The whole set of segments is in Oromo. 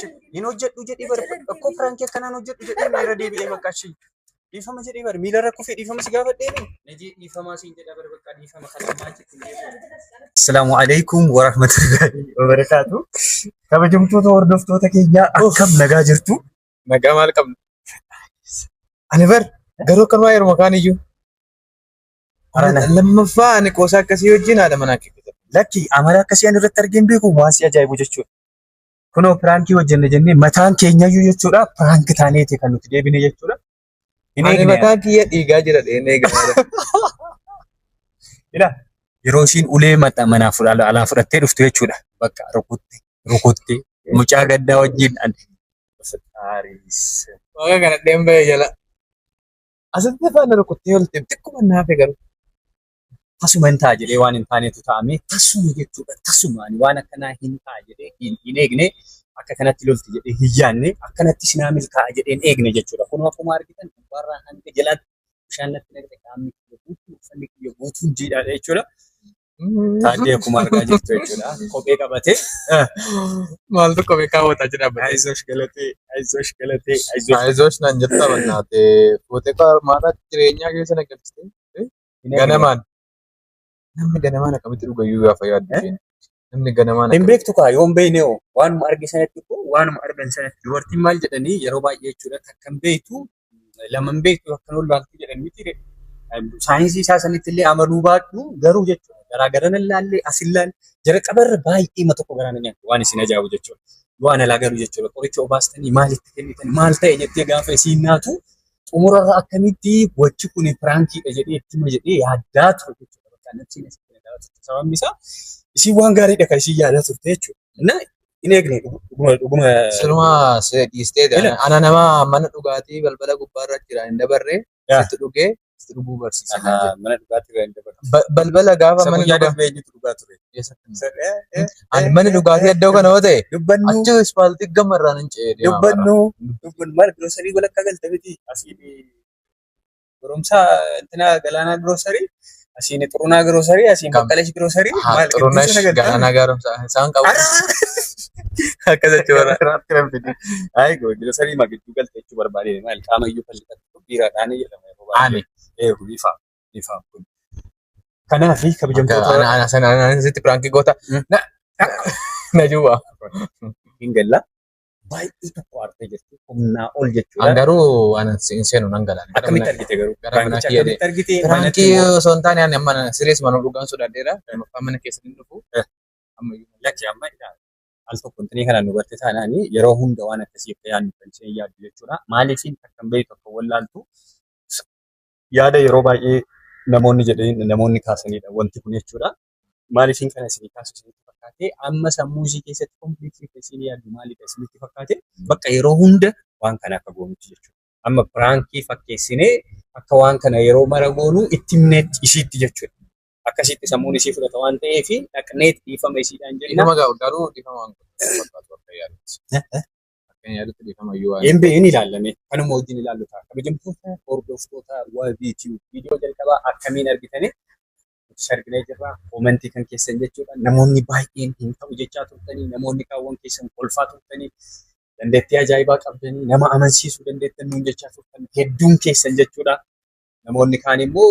Hin hojjedhu jedhee bara akkoo firaankii akkanaan hojjedhu jedhee miira deebi'ee bakka achi dhiifama jedhee bara miila rakkoo fi dhiifama si gaafadhee najii dhiifamaa siin jedha bara bakka dhiifama kana maal jettu. Assalaamu alaikum wa rahmatullahi wa barakaatu. Kabajamtoota hordoftoota keenyaa akkam nagaa jirtu? Nagaa maal qabna? Ani bar garuu kan waa'ee makaan iyyuu. Lammaffaa ani qoosaa akkasii wajjin haadha manaa keessatti. Lakki amala akkasii ani irratti argeen beeku waan si ajaa'ibu jechuudha. Kunoo piraankii hojjenne jennee mataan keenyayyuu jechuudha piraank taaneeti kan nuti deebine jechuudha. Ani mataan kiyya dhiigaa jira dheenee gaara. Ila yeroo ishiin ulee manaa alaa fudhattee dhuftu jechuudha. Bakka rukutte mucaa gaddaa wajjin waaqa kana dhembee jala. Asitti afaan rukuttee olte xiqquma naafe garuu. Tasuma hin ta'a jedhee waan hin taanetu ta'ame tasuma jechuudha. Tasuma waan akkanaa hin ta'a jedhee hin eegne akka kanatti lolti jedhee hin yaanne akkanatti sinaa milkaa'a jedhee hin eegne jechuudha. Kun akkuma argitan gubbaarraa hanga jalaatti bishaan natti naqxe qaamni kiyya guutuu uffanni kiyya guutuun jiidhaadha jechuudha. Taatee akkuma argaa jirtu jechuudha. Kophee qabatee maaltu kophee kaawwataa jira? Aizosh galatee. Aizosh naan jettaa bannaatee fuutee maataa jireenyaa keessa naqattee ganamaan. Namni ganamaan akkamitti dhugayyuu gaafa yaaddu isheen. Namni ganamaan hin beektu kaa yoon beekne hoo waanuma arge sanatti koo waanuma argan sanatti dubartiin maal jedhanii yeroo baay'ee jechuudha takkan beektu laman beektu akkan ol baaktu jedhan miti saayinsii isaa sanitti illee amaluu baadhu garuu jechuudha garaagaran ilaallee asillaan jara qabarra baay'ee ma tokko garaan nyaatu waan isin ajaa'ibu jechuudha. Waan alaa garuu jechuudha qoricha obaastanii maalitti kennitan maal ta'e jettee gaafa isiin naatu xumurarra akkamitti wachi kun piraankiidha jedhee ittima jedhee yaaddaa ture jechuudha. Sababni isaa isin waan gaariidha kan isin yaadaa turte jechuudha. Hin eegne dhuguma. Sirumaa dhiistee ana nama mana dhugaatii balbala gubbaarra jira hin dabarree itti dhugee itti dhuguu barsiisa. Mana dhugaatii irra hin dabarre. Balbala gaafa mana dhugaa ture. Ani mana dhugaatii iddoo kana yoo ta'e achi ispaaltii gamarraan hin ce'ee dubbannu maal giroosarii walakka galte miti asiin goromsaa intina galaanaa giroosarii. Asiin xurunaa giroosarii, asiin baqqalash giroosarii. Xurunash galaanaa gaaromsaa isaan qabu. Akkas jechuudha. Ayi giroosarii maa gidduu galte jechuu barbaade maal qaama iyyuu fal'ifatu biiraadhaan jedhama yeroo baay'ee. Biifaa kun. Kanaaf kabajamtoota. Ana sitti piraankii goota. Na juuba. Hin galla. Baay'ee tokko aartee jirti humnaa ol jechuudha. Garuu waan seenu nan galaan. Akkamitti argite garuu? Akkamitti argite? Piraankii osoo hin taane ani amma sirees mana dhugaan sodaadheera. Mana keessa hin dhufu. Lakki amma al tokko intinii kanaan nu barte taanaani yeroo hunda waan akkasii akka yaadnu kan isheen yaaddu jechuudha. Maaliifin akkan beeku tokko wallaaltu yaada yeroo baay'ee namoonni kaasanidha wanti kun jechuudha. Maaliifin kana isinii kaasu isinitti fakkaatee amma sammuu ishii keessatti kompiitii keessanii yaaddu maalidha isinitti fakkaatee bakka yeroo hunda waan kana akka goonutti jechuudha. Amma piraankii fakkeessinee akka waan kana yeroo mara goonuu itti himneetti ishiitti jechuudha. Akkasitti sammuun ishii fudhata waan ta'eef dhaqneet dhiifama ishiidhaan jenna. Dhiifama garuu dhiifama waan fakkaatu akka yaadutti. Akka yaadutti dhiifama iyyuu waan. Hin ilaallame kanuma wajjin ilaallu ta'a. Kabajamtoota hordoftoota wabiitii viidiyoo jalqabaa akkamiin argitanii sarginee jirra koomentii kan keessan jechuudha. Namoonni baay'een hin ta'u jechaa turtanii namoonni kaawwan keessan kolfaa turtanii dandeettii ajaa'ibaa qabdanii nama amansiisuu dandeettan nuun jechaa turtan hedduun keessan jechuudha. Namoonni kaan immoo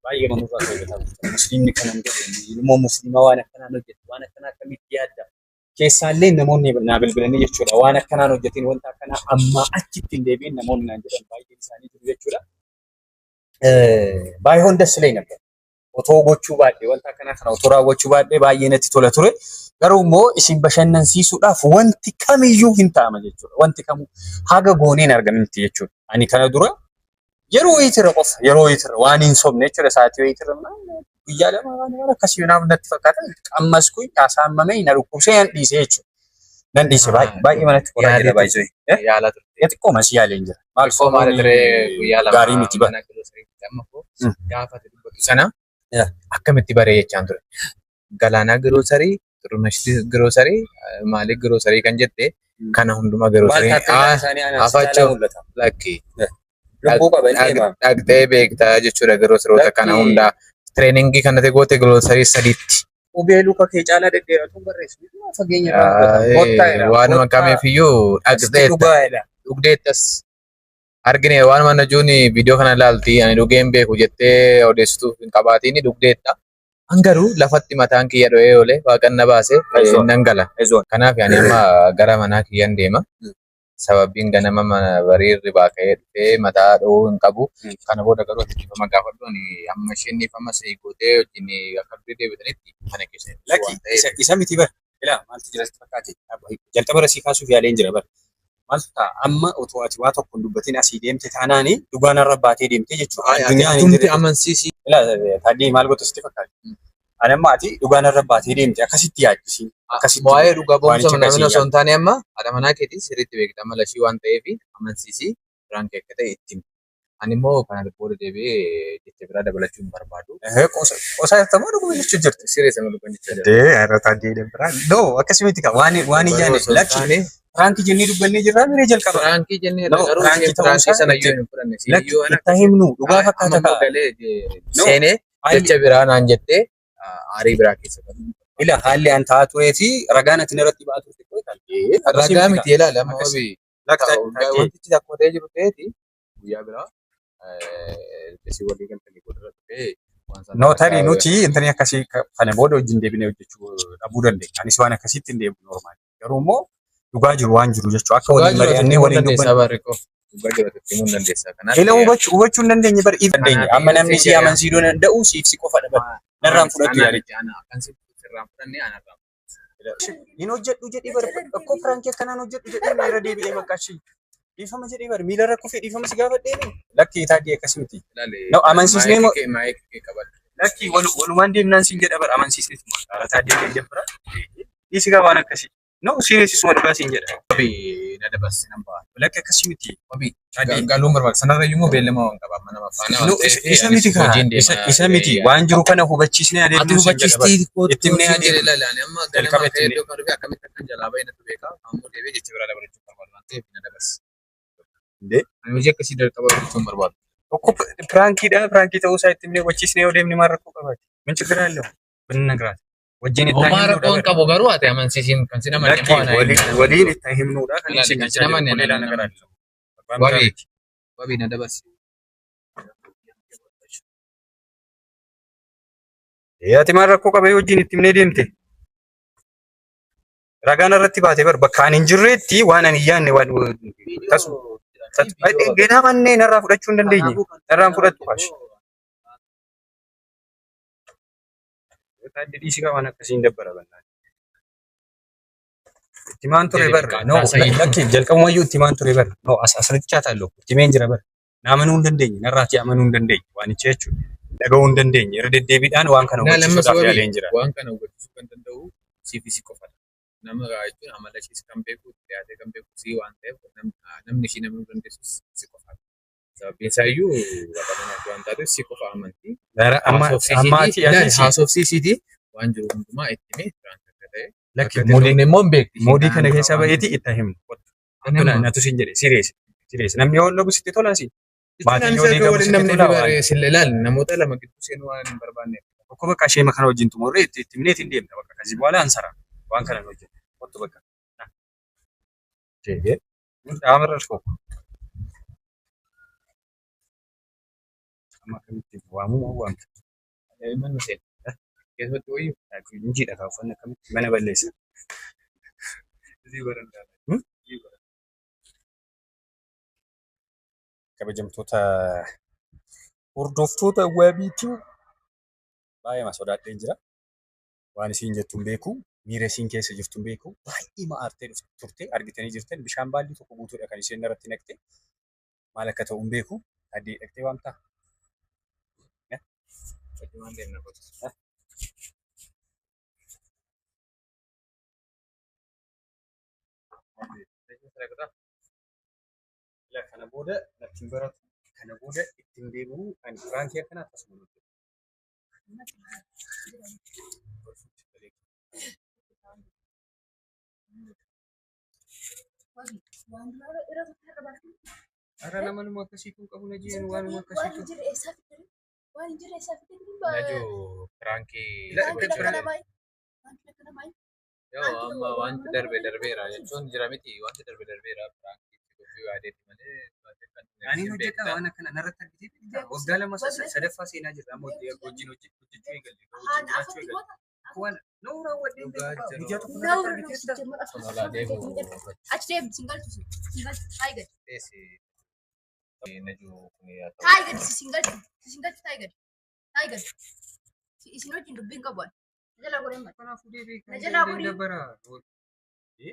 baay'ee manurraa fayyadamu. Musliimni kanan jedhu immoo musliima waan akkanaan hojjetu waan akkanaa akkamitti yaadda keessaallee namoonni naa bilbilanii jechuudha. Waan akkanaan hojjetin wanta akkanaa amma achitti hin deebiin namoonni naan jedhan baay'een isaanii jiru jechuudha. Baay'ee hundas illee nabda. Otoo gochuu baadhee wanta akkanaa kana otoo raawwachuu baadhee baay'ee natti tola ture. Garuu immoo isin bashannansiisuudhaaf wanti kamiyyuu hin ta'ama jechuudha. Wanti kamuu haga gooneen argamti jechuudha. Ani kana dura yeroo wayitira qofa yeroo wayitira waan hin sobne jechuudha sa'aatii wayitira guyyaa lama waan akkasii naaf natti fakkaata. Ammas kun taasifamee na dhukkubsee nan dhiise jechuudha. Nan dhiise baay'ee manatti qoraa jira baay'ee. Yaala ture. Xiqqoo mas yaaleen jira. Maal ture guyyaa lama gaarii miti bara. Gaafa dubbatu sana. Akkamitti baree jechaan ture. Galaanaa giroosarii, xurunash giroosarii, maaliif giroosarii kan jette kana hundumaa giroosarii. Afachoo lakki. Dhaqxee beektaa jechuudha giroosaroota kana hundaa. Tireeningii kana ta'e goote giroosarii sadiitti qubee luka kee caalaa dhedheeratuun barreessu. Fageenya irraa hubatamu. Kottaa jedha. Waanuma kamiifiyyuu dhugdeettas argine waanuma najuun viidiyoo kana ilaalti ani dhugeen beeku jettee odeessituuf hin qabaatiin dhugdeetta. Angaruu lafatti mataan kiyya dho'ee oolee waaqan na baasee nan gala. Kanaaf ani amma gara manaa kiyyan deema. Sababiin ganama bariirri baaka'ee dhufee mataa dho'uu hin qabu. Kana booda garuu dhiifama gaafadhu ani amma isheen dhiifama sa'ii gootee wajjin akka durii deebitanitti mana keessa. Lakki isa miti bara. Ilaa maaltu jira fakkaate? Jalqaba rasii kaasuuf yaaleen jira bara. Maaltu ta'a amma otoo ati waa tokko dubbatiin asii deemte taanaani dhugaan irra baatee deemte jechuudha. Addunyaan tumti amansiisii. Ilaa taadhii maal goota sitti fakkaate? Ani amma ati dhugaan irra baatee deemte akkasitti yaaddisiin. Waa'ee dhugaa boonsa namni osoo hin taane amma haadha manaa keetiin sirriitti beekta malashii waan ta'eef amansiisii biraan kee akka ta'e ittiin. Ani immoo kana booda deebi'ee jecha biraa dabalachuu hin barbaadu. Qosaa irratti dhuguma jechuun jirti. Siree sana dhugan jecha irratti addee biraa. Doo akkasumatti qaba waan iyyaane lakki Firankii jennee dubbannee jirraa miree jalqaba. Firankii jennee firankii sana iyyuu hin fudhanne. Lakki itti himnu dhugaa fakkaata ka'a. Seenee jecha biraa naan jettee aarii biraa keessa qabu. Ila haalli an ta'a turee fi ragaan ati irratti baatu ragaa miti ilaala amma wabii wantichi akkuma ta'ee jiru ta'eeti guyyaa biraa si walii galtanii godhara dhufee Nootarii nuti intani akkasii kana booda wajjin deebinee hojjechuu dhabuu dandeenya. Anis waan akkasitti hin deemu normaali. Garuu immoo dhugaa jiru waan jiru jechuu akka waliin mari'annee waliin dubbanne. Dhugaa jiru himuu hin dandeessaa. Ila hubachuu hin dandeenye bari if dandeenya. Amma namni si amansiisuu danda'u siif si qofa dha bari. Narraan fudhatu yaadde. Hin hojjedhu jedhee bari akkoo firankii akkanaan hojjedhu jedhee miira deebi'ee bakka ashii. Dhiifama jedhee bari miila rakkoo fi dhiifama si gaafadhee lakki taadhii akkasii miti. Amansiisnee moo lakki walumaan deemnaan siin jedha bari amansiisneetu maa taadhii deebi'ee bira dhiisi gaa waan akkasii. No sireessisuma dhugaa siin jedha. Na dabarsi nan ba'a. Lakki akkasii miti. Galuun barbaada. Sanarra iyyuu beellama waan qaba. Mana mafaana waan ta'eef. Isa miti kaa. Isa miti. Waan jiru kana hubachiisnee adeemnu. Ati hubachiistii itti himnee adeemnu. Ilaalaan amma galma ta'ee iddoo kan dhufe akkamitti akkan jalaa bahee natti beekaa. Ammoo deebi'ee jecha biraa dabalachuu barbaadu waan ta'eef na dabarsi. Ani hojii akkasii jalqaba hojjechuun barbaadu. Tokko piraankiidha. Pirankii ta'uu isaa itti himnee hubachiisnee yoo deemne maal rakkoo qabaati. Min ችግር አለው? ብንነግራት ወጀን Omaa rakkoon qabu garuu ati amansiisiin kan si namanne waliin itti himnuudha kan si namanne wabii na dabarsi. Ati maal rakkoo qabee wajjin itti himnee deemte? Ragaan irratti baatee bar bakka ani hin jirreetti waan ani yaanne waan geenaa mannee narraa fudhachuu hin dandeenye. Narraan fudhattu kaashi. Taadde dhiisii waan akkasiin dabbara bannaan. Ittimaan ture barra. No, lakki jalqabumayyuu ittimaan ture barra. No, asirrichaa taalloo. Ittimeen jira barra. Naamanuu hin dandeenye. Narraati amanuu hin dandeenye. Waan ichi jechuudha. Dhagahuu hin dandeenye. Irra deddeebiidhaan waan kana hubachiisuudhaaf yaaleen jira. Waan kana hubachisuu kan danda'u siifisi qofadha. Nama jechuun amala ishiis kan beeku, dhiyaatee kan beeku sii waan ta'eef namni ishii namni dandeessus si qofadha. Sababiin isaa iyyuu waan taateef si qofa amantii. Haasofsiisiiti waan jiru hundumaa itti himee waan akka ta'e. Lakki moodiin immoo hin beekti. Moodii kana keessa baheeti itti himnu. Natu siin jedhe sirees. Namni yoo lagu sitti tolaasi. Maatiin yoo deegamu sitti tolaa. Ilaali namoota lama gidduu seenuu waan hin barbaanneef. Tokko bakka ishee kana wajjin tumurree itti himnee ittiin deemna bakka kasii booda ansara. Waan kana hojjetu. Kottu bakka. Jeegee. Dhaamarra dhufoo. Amma akkamitti waamuu moo waamtu? Manni seen. Keessatti wayyu. Injiidha kan uffanni akkamitti mana balleessa. Kabajamtoota hordoftoota waabiitiin baay'ee sodaadheen jira. Waan isiin jettu hin beeku. Miira isiin keessa jirtu hin beeku. Baay'ee ma'aartee turte argitanii jirtan bishaan baallii tokko guutuudha kan isheen irratti naqxe. Maal akka ta'u hin beeku. Addee dhaqxee waamtaa? Kana booda ittiin baratu. Kana booda ittiin deebi'u kan firankii akkanaa akkasuma hojjetu. Ara nama numa akkasii kun qabu na jiru waan numa akkasii kun. Najoo firankii Yoo amma wanti darbeera jechuun jira miti wanti darbeera piraankiitti gochuu yaadeeti malee Ani hojjedha waan akkana narratti argitee waggaa lama sadaffaa seenaa jirra amma wajjin hojjechuu eegalle wajjin jiraachuu eegalle. Waan nuu raawwadhee biyya tokko narratti argitee sonolaa deemu Achi deemu singalchu Tiger. najuu kun yaa Tiger singalchu Tiger. Isin wajjin dubbiin qabuun. Najala godhee mata. kanaafuu deebii kan Najala godhee. dabara.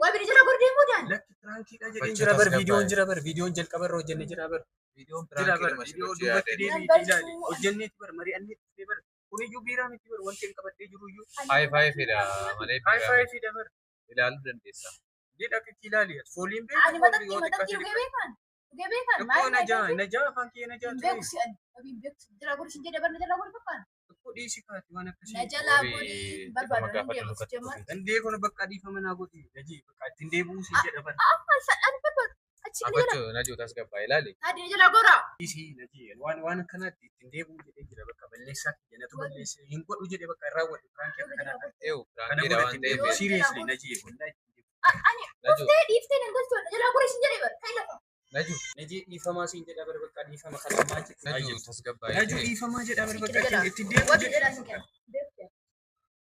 Wabi najala godhee muudaan. Lakki piraankiidha jedhee jira bar viidiyoon jalqaba irra hojjenne jira bar. viidiyoon Jira bar piraankiidha viidiyoo mashii duubatti yaadeen deebii ilaali hojjenneeti bar mari'anneeti dhufee bar kuniyyuu biiraa miti bar wanti hin qabadhee jiru iyyuu. faayifiidha malee Haayifaayi fi dabar. ilaaluu dandeessa. Jedha akka ilaali fooliin Ani beeku yoo matatti xiqqaate dhugee beekan. Dhugee beekan. tokko najaa afaan kee najaa ta'e Beeku si ani. Wabi beeku najala godhee sin jedhee bar najala godhee fakkaan. tokko dhiisi kaati waan akkasii. Najala godhee barbaadu nan deemu si jemma. Dandee kun bakka dhiifama naa godhi najii bakka ittiin deebi'uu si jedha bar. Amma sadhan barbaadu. Achi najala. Abacho najuu tasgabbaa ilaali. Hadi najala godhaa. Dhiisi najii waan akkanaatti ittiin deebi'uu jedhee jira bakka balleessaatti jennatu balleessee hin godhu jedhee bakka irraa wadhu piraanki akka kanaa. Eewu Kana piraankiidha waan godhatti ta'eef seriously najii wallahi. Ani dhiiftee nan galchu najala godhee sin jedhee bar. Kai lafa. najuu Najii dhiifamaa siin jedha bar bakka dhiifama kalamaa jechuudha. najuu tasgabbaa Najuu dhiifamaa jedha bar bakka ittiin deebi'uu Wabi jedhee. jedhaa sin kenna. Beeku.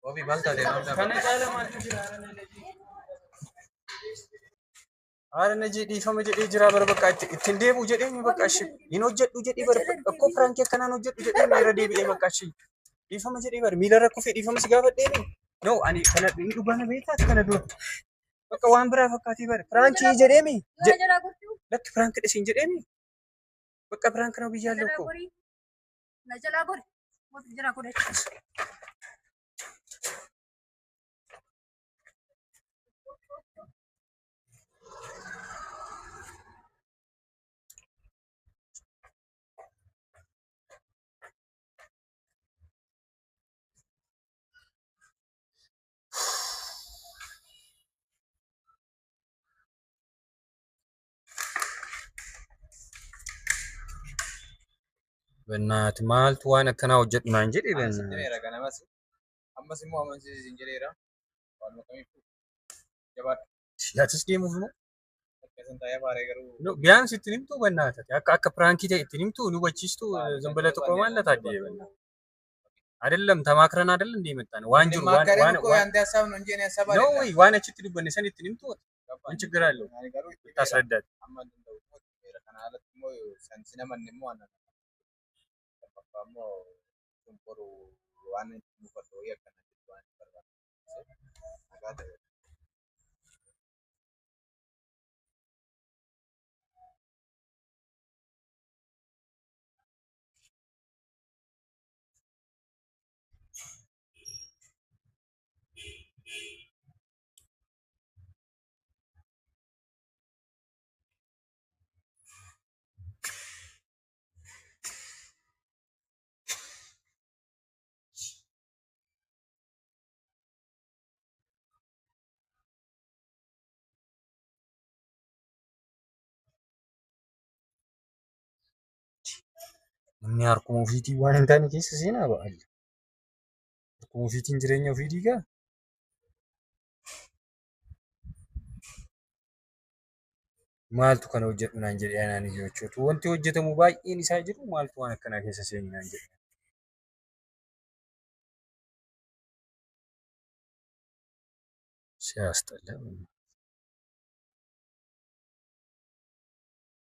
wabii maal taatee nama Kana caala maaltu jira? Haala najii dhiifama jedhee jira bara bakka ittiin deebi'u jedhee mi bakka ishee hin hojjedhu jedhee bara akkoo firaankii akkanaan hojjedhu jedhee mi irra deebi'ee bakka ishee dhiifama jedhee bara miila irra kufee dhiifama si gaafadhee mi no ani kana inni dhugaana beektaati kana dura bakka waan biraa fakkaatee bara firaankii jedhee mi Yoo najala godhuu. lakki firaankii dhisiin jedhee mi bakka firaankii na biyyaa Najala lokko godhii. Najala godhe. Wabi najala godhe. Bennaati maaltu waan akkanaa hojjedhu naan jedhee bennaati. jedheera kanamas ammas immoo amansiisin jedheera waan kamiifuu jabaadha Yaatis deemuuf moo? akkasiin taa'ee baaree garuu No, biyyaan sitti himtuu bannaata. Akka pirankii ta'e ittiin himtuu nu hubachiistuu zambala tokko maal lataa deebanna. አይደለም ተማክረን አይደል እንዴ መጣን ዋንጅሩ ያንተ ሀሳብ ነው እንጂ እኔ ሀሳብ ነው ወይ ዋና ችት ድበነ ሰን እንትን ይምጡ ምን ችግር አለው ታስረዳት Inni harkuma ofiitii waan hin taane keessa seenaa ba'al. Harkuma ofiitiin jireenya ofii diigaa. Maaltu kana hojjedhu naan jedhee anaan iyyuu jechuudha. Wanti hojjetamu baay'een isaa jiru maaltu waan akkanaa keessa seenii naan jedhe. Siyaasta